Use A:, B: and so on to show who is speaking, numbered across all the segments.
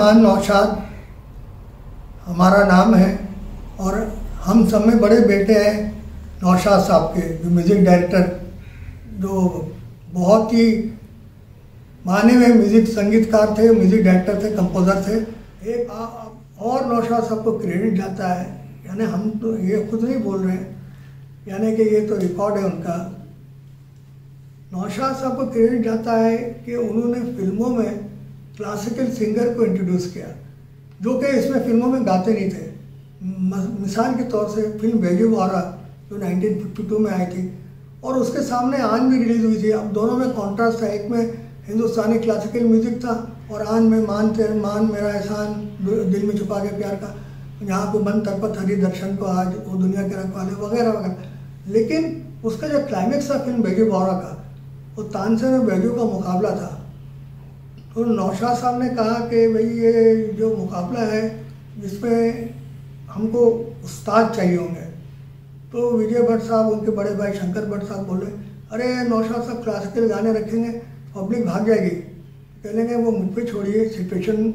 A: रहमान नौशाद हमारा नाम है और हम सब में बड़े बेटे हैं नौशाद साहब के, जो म्यूज़िक डायरेक्टर, जो बहुत ही माने हुए म्यूज़िक संगीतकार थे, म्यूज़िक डायरेक्टर थे, कंपोज़र थे। एक और नौशाद साहब को क्रेडिट जाता है, यानी हम तो ये खुद नहीं बोल रहे हैं, यानी कि ये तो रिकॉर्ड है उनका। नौशाद साहब को क्रेडिट जाता है कि उन्होंने फिल्मों में क्लासिकल सिंगर को इंट्रोड्यूस किया, जो कि इसमें फिल्मों में गाते नहीं थे। मिसाल के तौर से फिल्म बैजू वारा जो 1952 में आई थी और उसके सामने आन भी रिलीज़ हुई थी। अब दोनों में कॉन्ट्रास्ट था, एक में हिंदुस्तानी क्लासिकल म्यूज़िक था और आन में मान मेरा एहसान, दिल में छुपा के प्यार का, यहाँ को बन तरपत हरी दर्शन को आज, वो दुनिया के रखवाले, वगैरह वगैरह। लेकिन उसका जो क्लाइमेक्स था फिल्म बैजू वारा का, वो तानसेन और बैजू का मुकाबला था। तो नौशाद साहब ने कहा कि भाई ये जो मुकाबला है जिसमें हमको उस्ताद चाहिए होंगे। तो विजय भट्ट साहब, उनके बड़े भाई शंकर भट्ट साहब बोले, अरे नौशाद साहब क्लासिकल गाने रखेंगे पब्लिक भाग जाएगी, कह लेंगे वो मुझ पे छोड़िए, सिचुएशन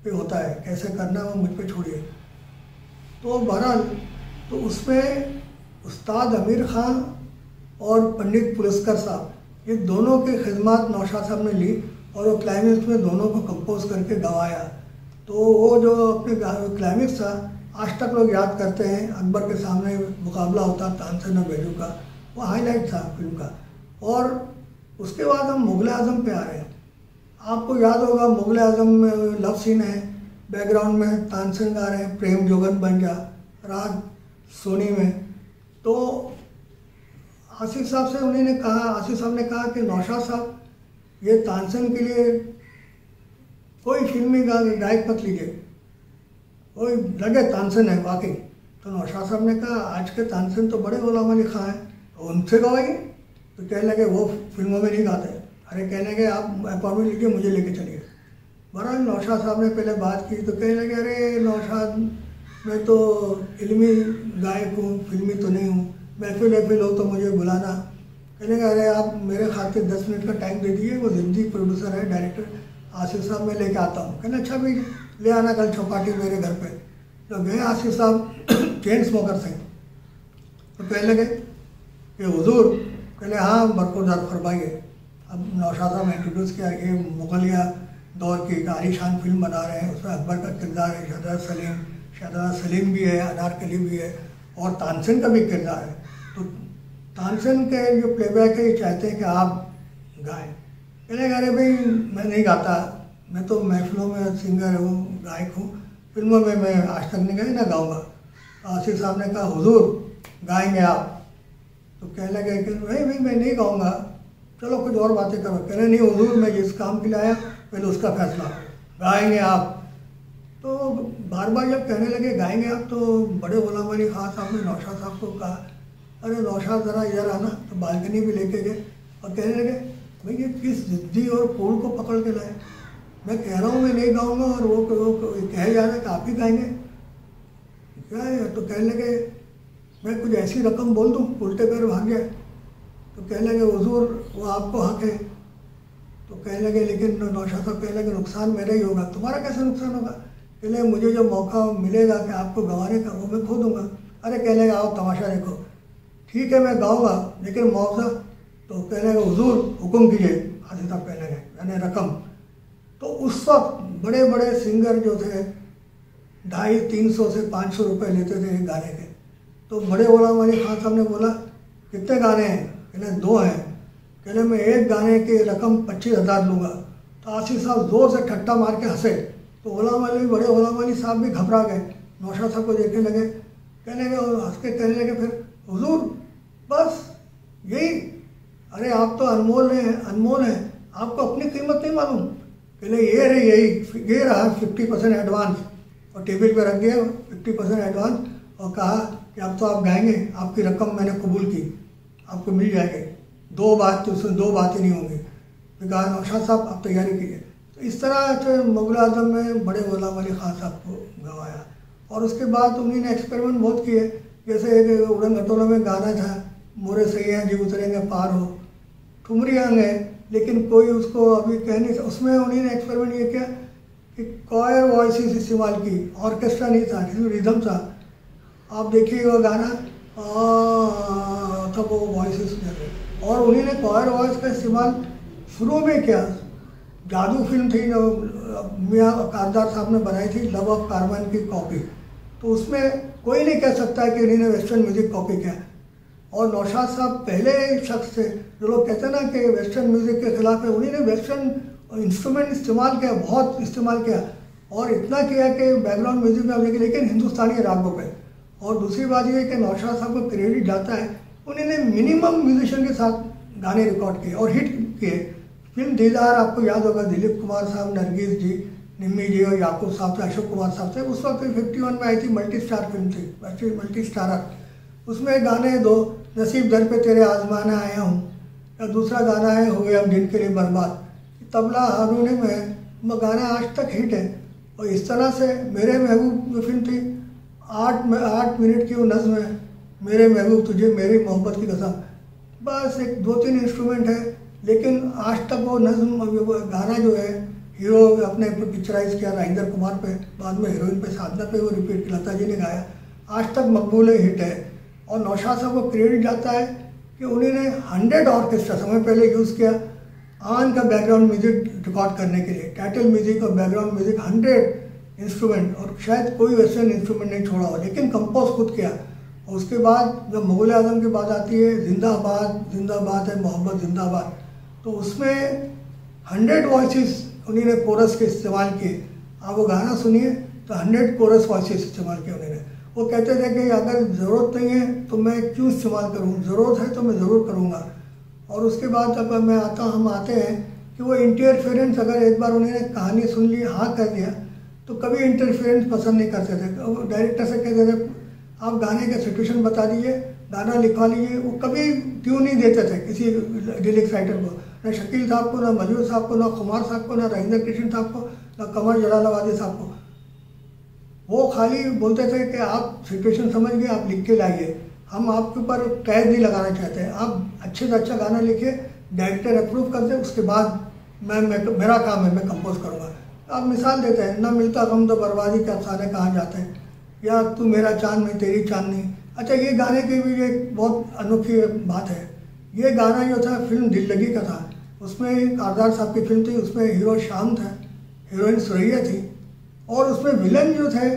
A: पे होता है, कैसे करना वो मुझ पे छोड़िए। तो बहरहाल तो उसमें उस्ताद आमिर खान और पंडित पुरस्कार साहब, ये दोनों की खिदमत नौशाद साहब ने ली और वो क्लाइमेक्स में दोनों को कंपोज करके गवाया। तो वो जो अपने क्लाइमेक्स था आज तक लोग याद करते हैं। अकबर के सामने मुकाबला होता तानसेन और बैजू का, वो हाईलाइट था फिल्म का। और उसके बाद हम मुग़ल आज़म पे आ रहे हैं। आपको याद होगा मुग़ल आज़म में लव सीन है, बैकग्राउंड में तानसेन गा रहे हैं प्रेम जोगन बन जा, राग सोनी में। तो आसिफ साहब से उन्होंने कहा, आसिफ साहब ने कहा कि नौशाद साहब ये तानसेन के लिए कोई फिल्मी गायक मत लीजिए, कोई लगे तानसेन है वाकई। तो नौशाद साहब ने कहा आज के तानसेन तो बड़े गुलाम अली खां हैं, उनसे गवाइए। तो कहने लगे वो फिल्मों में नहीं गाते। अरे कहने लगे आप अपॉइंटमेंट लीजिए, मुझे लेके चलिए। बहरहाल नौशाद साहब ने पहले बात की तो कहने लगे अरे नौशाद मैं तो इल्मी गायक हूँ, फिल्मी तो नहीं हूँ, महफिल हो तो मुझे बुलाना। कहने लगे अरे आप मेरे खातिर 10 मिनट का टाइम दे दीजिए, वो जिंदगी प्रोड्यूसर है, डायरेक्टर आसिफ साहब मैं लेके आता हूँ। कहना अच्छा भाई ले आना कल चौपाटी मेरे घर पे। तो गए आसिफ साहब चेन स्मोकर थे। तो कहने लगे कि हुजूर, कहले हाँ बरकरार फरमाइए। अब नौशाद साहब ने इंट्रोड्यूस किया कि मुगलिया दौर की आलीशान फिल्म बना रहे हैं, उसमें अकबर का किरदार है, शहजादा सलीम भी है, अनारकली भी है और तानसेन का भी किरदार है। तो तानसेन के जो प्लेबैक है ये चाहते हैं कि आप गाएं। कहने लगे अरे भाई मैं नहीं गाता, मैं तो महफिलों में सिंगर हूँ, गायक हूँ, फिल्मों में मैं आज तक नहीं गई, ना गाऊँगा। आसिफ साहब ने कहा हुजूर गाएंगे आप? तो कहने लगे कि भाई मैं नहीं गाऊँगा, चलो कुछ और बातें करो। कह रहे नहीं हुजूर मैं जिस काम के लिए आया पहले उसका फैसला, गाएंगे आप? तो बार बार जब कहने लगे गाएंगे आप, तो बड़े गुलाम अली खां साहब ने नौशाद साहब को कहा अरे नौशाद ज़रा इधर आना। तो बालकनी भी लेके गए और कहने लगे भाई ये किस जिद्दी और फूल को पकड़ के लाए, मैं कह रहा हूँ मैं नहीं गाऊँगा और वो कहे जा रहे हैं कि आप ही गाएंगे, क्या है? तो कहने लगे मैं कुछ ऐसी रकम बोल दूँ उल्टे पैर भाग जाए। तो कहने लगे हुजूर वो आपको हक है। तो कहने लगे लेकिन नौशाद साहब कहने लगे नुकसान मेरा ही होगा। तुम्हारा कैसे नुकसान होगा? कहने मुझे जो मौका मिलेगा कि आपको गंवाने का वो मैं खो दूँगा। अरे कहने लगे आओ तमाशा देखो, ठीक है मैं गाऊँगा लेकिन मौका। तो कहने लगे हुजूर हुक्म कीजिए। आसिफ साहब कहने लगे यानी रकम। तो उस वक्त बड़े बड़े सिंगर जो थे 250-300 से 500 रुपये लेते थे एक गाने के। तो बड़े गुलाम अली खां साहब ने बोला कितने गाने हैं? कहने 2 हैं। कहने मैं एक गाने की रकम 25,000 लूँगा। तो आसिफ साहब जोर से ठट्टा मार के हंसे। तो बड़े गुलाम अली साहब भी घबरा गए, नौशाद साहब को देखने लगे, कहने लगे और हंस के कहने लगे फिर हुजूर बस यही? अरे आप तो अनमोल हैं, आपको अपनी कीमत नहीं मालूम। कहले ये रहा 50% एडवांस, और टेबल पे रख दिया 50% एडवांस और कहा कि अब तो आप गाएंगे, आपकी रकम मैंने कबूल की, आपको मिल जाएगी। 2 बात तो उसमें 2 बातें नहीं होंगी। तो कहा नौशाद साहब आप तैयारी कीजिए। तो इस तरह से मुग़ल आज़म में बड़े गुलाम अली खां साहब को गवाया। और उसके बाद उन्होंने एक्सपेरिमेंट बहुत किए, जैसे एक उड़न खटोला में गाना था मोरे सैया जी उतरेंगे पार हो, ठुमरी अंग है, लेकिन कोई उसको अभी कह नहीं। उसमें उन्होंने एक्सपेरिमेंट ये किया कि कॉयर वॉइसेस इस्तेमाल की, ऑर्केस्ट्रा नहीं था, रिदम था। आप देखिए वो गाना तब वो वॉइसेस कर रहे, और उन्हीं ने कॉयर वॉइस का इस्तेमाल शुरू में किया। जादू फिल्म थी जो मियाँ कारदार साहब ने बनाई थी, लव ऑफ कारवान की कॉपी, तो उसमें कोई नहीं कह सकता है कि इन्हीं ने वेस्टर्न म्यूजिक कॉपी किया। और नौशाद साहब पहले शख्स थे जो लोग कहते हैं ना कि वेस्टर्न म्यूजिक के खिलाफ है, उन्हीं ने वेस्टर्न इंस्ट्रूमेंट इस्तेमाल किया, बहुत इस्तेमाल किया, और इतना किया कि बैकग्राउंड म्यूजिक में हमने, लेकिन हिंदुस्तानी रागों पे। और दूसरी बात यह है कि नौशाद साहब को क्रेडिट जाता है, उन्होंने मिनिमम म्यूजिशियन के साथ गाने रिकॉर्ड किए और हिट किए। फिल्म दीदार आपको याद होगा, दिलीप कुमार साहब, नरगिस जी, निम्मी जी और याकूब साहब थे, अशोक कुमार साहब थे। उस वक्त 51 में आई थी, मल्टी स्टार फिल्म थी, मल्टी स्टारर। उसमें गाने दो, नसीब दर पे तेरे आजमाना आया हूँ, या दूसरा गाना है हुए हम दिन के लिए बर्बाद, तबला हारूने में गाना आज तक हिट है। और इस तरह से मेरे महबूब जो फिल्म थी, 8 मिनट की वो नज़्म है, मेरे महबूब तुझे मेरी मोहब्बत की कसम, बस एक 2-3 इंस्ट्रूमेंट है, लेकिन आज तक वो नज़्म गाना जो है हीरो अपने पिक्चराइज किया राजेंद्र कुमार पे, बाद में हीरोइन पे साधना पे वो रिपीट किया, लता जी ने गाया, आज तक मकबूल हिट है। और नौशाद साहब को क्रेडिट जाता है कि उन्होंने 100 ऑर्केस्ट्रा समय पहले यूज़ किया आन का बैकग्राउंड म्यूजिक रिकॉर्ड करने के लिए, टाइटल म्यूजिक और बैकग्राउंड म्यूजिक 100 इंस्ट्रूमेंट, और शायद कोई वेस्टर्न इंस्ट्रूमेंट नहीं छोड़ा हो, लेकिन कंपोज खुद किया। और उसके बाद जब मुग़ल आज़म की बात आती है, जिंदाबाद जिंदाबाद है मोहब्बत जिंदाबाद, तो उसमें 100 वॉइसेस उन्होंने कोरस के इस्तेमाल किए। आप वो गाना सुनिए तो 100 कोरस वॉइसेस इस्तेमाल किए उन्होंने। वो कहते थे कि अगर ज़रूरत नहीं है तो मैं क्यों इस्तेमाल करूँ, ज़रूरत है तो मैं ज़रूर करूँगा। और उसके बाद जब हम आते हैं कि वो इंटरफेरेंस, अगर एक बार उन्होंने कहानी सुन ली, हाँ कर दिया, तो कभी इंटरफेरेंस पसंद नहीं करते थे। वो डायरेक्टर से कहते थे आप गाने का सिचुएशन बता दीजिए, गाना लिखवा लीजिए। वो कभी ट्यून नहीं देते थे किसी लिरिक्स राइटर को, ना शकील साहब को, ना मजूर साहब को, ना कुमार साहब को, ना राजेंद्र कृष्ण साहब को, ना कमर जलालाबादी साहब को। वो खाली बोलते थे कि आप सिचुएशन समझ गए, आप लिख के लाइए, हम आपके ऊपर कैद नहीं लगाना चाहते, आप अच्छे से अच्छा गाना लिखिए, डायरेक्टर अप्रूव कर दे, उसके बाद मेरा काम है, मैं कंपोज करूँगा। आप मिसाल देते हैं, ना मिलता गम तो बर्बादी के अफसाने कहाँ जाते हैं, या तू मेरा चांद में तेरी चांदनी। अच्छा, ये गाने की भी एक बहुत अनोखी बात है। ये गाना जो था फिल्म दिल लगी का था, उसमें कारदार साहब की फिल्म थी, उसमें हीरो श्याम था, हीरोइन सुरैया थी, और उसमें विलन जो थे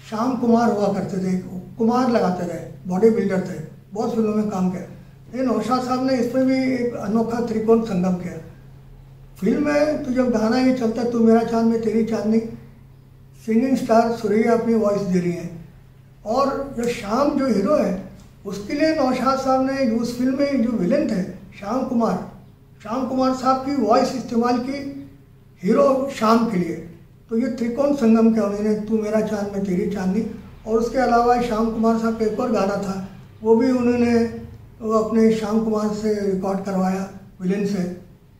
A: श्याम कुमार हुआ करते थे, कुमार लगाते थे, बॉडी बिल्डर थे, बहुत फिल्मों में काम किया। लेकिन नौशाद साहब ने इसमें भी एक अनोखा त्रिकोण संगम किया। फिल्म में तो जब गाना ये चलता है, तू मेरा चांद में तेरी चांदनी, सिंगिंग स्टार सुरैया अपनी वॉइस दे रही है, और जो श्याम जो हीरो है उसके लिए नौशाद साहब ने उस फिल्म में जो विलन थे श्याम कुमार साहब की वॉइस इस्तेमाल की हीरो श्याम के लिए। तो ये त्रिकोण संगम किया उन्होंने, तू मेरा चांद में तेरी चांदनी। और उसके अलावा श्याम कुमार साहब का एक और गाना था, वो भी उन्होंने अपने श्याम कुमार से रिकॉर्ड करवाया, विलन से,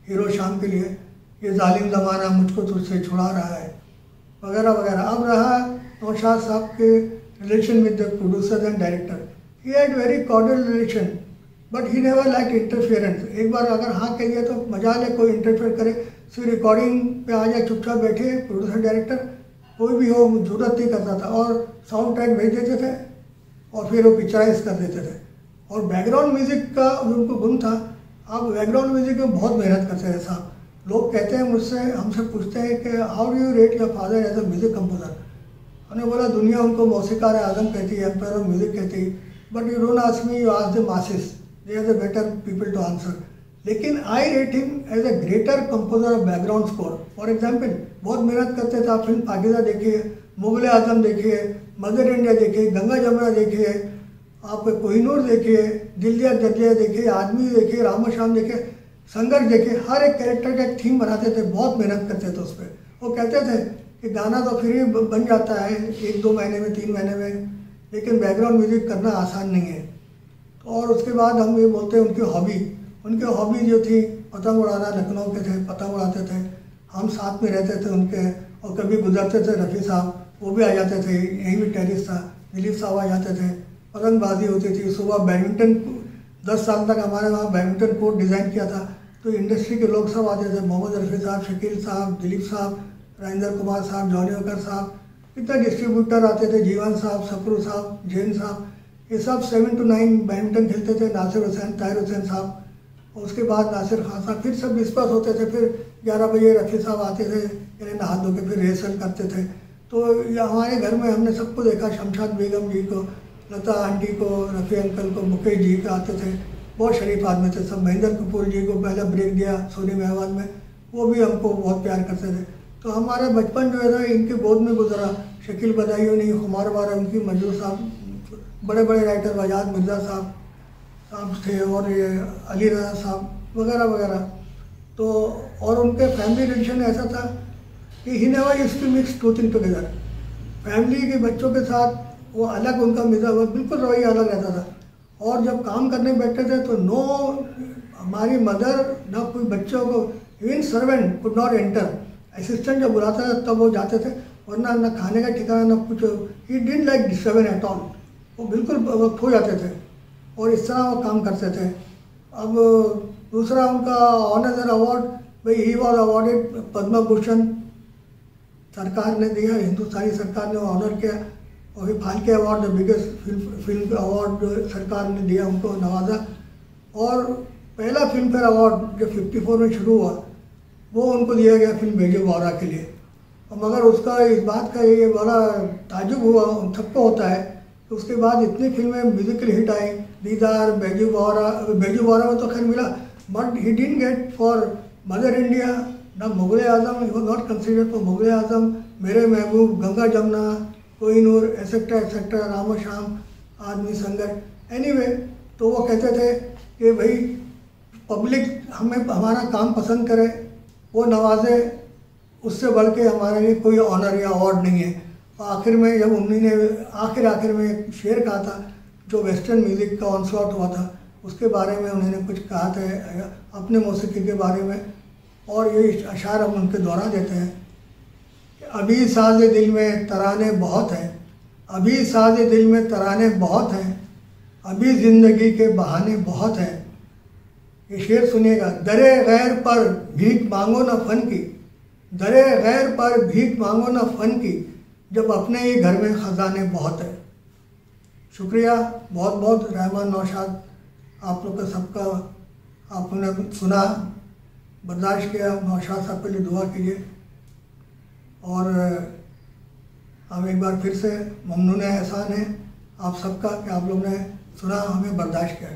A: हीरो श्याम के लिए, ये जालिम ज़माना मुझको तुझसे छुड़ा रहा है, वगैरह वगैरह। अब रहा नौशाद साहब के relation with the producer and director, he had very cordial relation, but he never like interference. एक बार अगर हाँ कह दिया तो मजा ले, कोई इंटरफेयर करे, सिर्फ रिकॉर्डिंग पे आ जाए, चुपचाप बैठे, प्रोड्यूसर डायरेक्टर कोई भी हो, जरूरत नहीं करता था, और साउंड ट्रैक भेज देते थे और फिर वो पिक्चराइज कर देते थे। और बैकग्राउंड म्यूजिक का जो उनको गुण था, आप बैकग्राउंड म्यूजिक में बहुत मेहनत करते थे साहब। लोग कहते हैं मुझसे, हमसे पूछते हैं कि how do you rate your father as a music composer. हमने बोला दुनिया उनको मौसीकार आजम कहती है, एम्पायर ऑफ म्यूजिक कहती है, but you don't ask me, you ask the masses, they are the better people to answer. लेकिन I rate him as a greater composer of background score. For example, बहुत मेहनत करते थे। आप film पाकिज़ा देखिए, मुग़ल आज़म देखिए, मदर इंडिया देखिए, गंगा जमुना देखिए, आप कोहिनूर देखिए, दिल दिया दर्जिया देखिए, आदमी देखिए, रामो श्याम देखिए, संघर्ष देखिए, हर एक कैरेक्टर का एक थीम बनाते थे, बहुत मेहनत करते थे उस पर। वो कहते थे कि गाना तो फिर ही बन जाता है 1-2 महीने में, 3 महीने में, लेकिन बैकग्राउंड म्यूजिक करना आसान नहीं है। और उसके बाद हम ये बोलते हैं उनकी हॉबी जो थी पतंग उड़ाना, लखनऊ के थे, पतंग उड़ाते थे, हम साथ में रहते थे उनके, और कभी गुजरते थे रफ़ी साहब, वो भी आ जाते थे, यहीं भी टेरिस था, दिलीप साहब आ जाते थे, पतंगबाजी होती थी। सुबह बैडमिंटन, 10 साल तक हमारे वहाँ बैडमिंटन कोर्ट डिज़ाइन किया था, तो इंडस्ट्री के लोग सब आते थे, मोहम्मद रफ़ी साहब, शकील साहब, दिलीप साहब, राजेंद्र कुमार साहब, जॉनी वकर साहब, कितने डिस्ट्रीब्यूटर आते थे, जीवन साहब, सफरू साहब, जैन साहब, ये सब 7 to 9 बैडमिंटन खेलते थे। नासिर हुसैन, ताहिर हुसैन साहब, और उसके बाद नासिर खान साहब, फिर सब डिस्पर्स होते थे। फिर 11 बजे रफ़ी साहब आते थे, इन्हें नहा धो के फिर रिहर्सल करते थे। तो हमारे घर में हमने सबको देखा, शमशाद बेगम जी को, लता आंटी को, रफ़ी अंकल को, मुकेश जी का आते थे, बहुत शरीफ आदमी थे सब। महेंद्र कपूर जी को पहला ब्रेक दिया सोनी मेहमान में, वो भी हमको बहुत प्यार करते थे। तो हमारा बचपन जो है ना इनके गोद में गुजरा। शकील बदायूनी, खुमार वारा, उनकी मंजूर साहब, बड़े बड़े राइटर वजाद मिर्ज़ा साहब थे, और ये अली रज़ा साहब वगैरह वगैरह। तो और उनके फैमिली रिलेशन ऐसा था कि he never used to mix two things together. Family के बच्चों के साथ वो अलग, उनका मिजाज बिल्कुल रवैया अलग रहता था। और जब काम करने बैठते थे तो नो, हमारी मदर ना कोई बच्चों को, even servant could not enter. Assistant जब बुलाता था तब वो जाते थे, वरना ना खाने का ठिकाना ना कुछ। He didn't like disturbance at all, वो बिल्कुल खो जाते थे और इस तरह वो काम करते थे। अब दूसरा उनका ऑनर अवार्ड, भाई he was awarded Padma Bhushan, सरकार ने दिया, हिंदुस्तानी सरकार ने ऑनर किया। और फिर Phalke award, the biggest film award जो सरकार ने दिया, उनको नवाजा। और पहला फिल्म फेयर अवार्ड जो 54 में शुरू हुआ वो उनको दिया गया फिल्म बेजो वारा के लिए। और मगर उसका इस बात का ये बड़ा ताजुब हुआ, उन सबको होता है कि उसके बाद इतनी फिल्में म्यूजिकल हिट आई, दीदार, बेजो वारा में तो खैर मिला, but he didn't get for Mother India, ना Mughal Azam, he was not considered for Mughal Azam, Mere Mehboob, Ganga Jamuna, Kohinoor, etcetera etcetera, Ramo Shyam, आदमी संगत। एनीवे, तो वो कहते थे कि भाई पब्लिक हमें हमारा काम पसंद करे, वो नवाजे, उससे बढ़ के हमारे लिए कोई ऑनर या अवार्ड नहीं है। और आखिर में जब उन्होंने आखिर में एक शेर कहा था जो वेस्टर्न म्यूज़िक का ऑनस्लॉट हुआ था, उसके बारे में उन्होंने कुछ कहा था अपने मौसीकी के बारे में, और ये अशार हम उनके दोहरा देते हैं कि अभी साज़ दिल में तराने बहुत हैं, अभी साज़ दिल में तराने बहुत हैं, अभी ज़िंदगी के बहाने बहुत हैं। ये शेर सुनिएगा, दरे गैर पर भीख मांगो न फन की, दरे गैर पर भीख मांगो न फन की, जब अपने ही घर में ख़जाने बहुत है। शुक्रिया बहुत बहुत रहमान नौशाद, आप लोग का सबका आपने सुना, बर्दाश्त किया। नौशाद साहब के लिए दुआ कीजिए। और हम एक बार फिर से ममनून एहसान है आप सबका कि आप लोग ने सुना, हमें बर्दाश्त किया।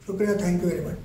A: शुक्रिया, थैंक यू वेरी मच।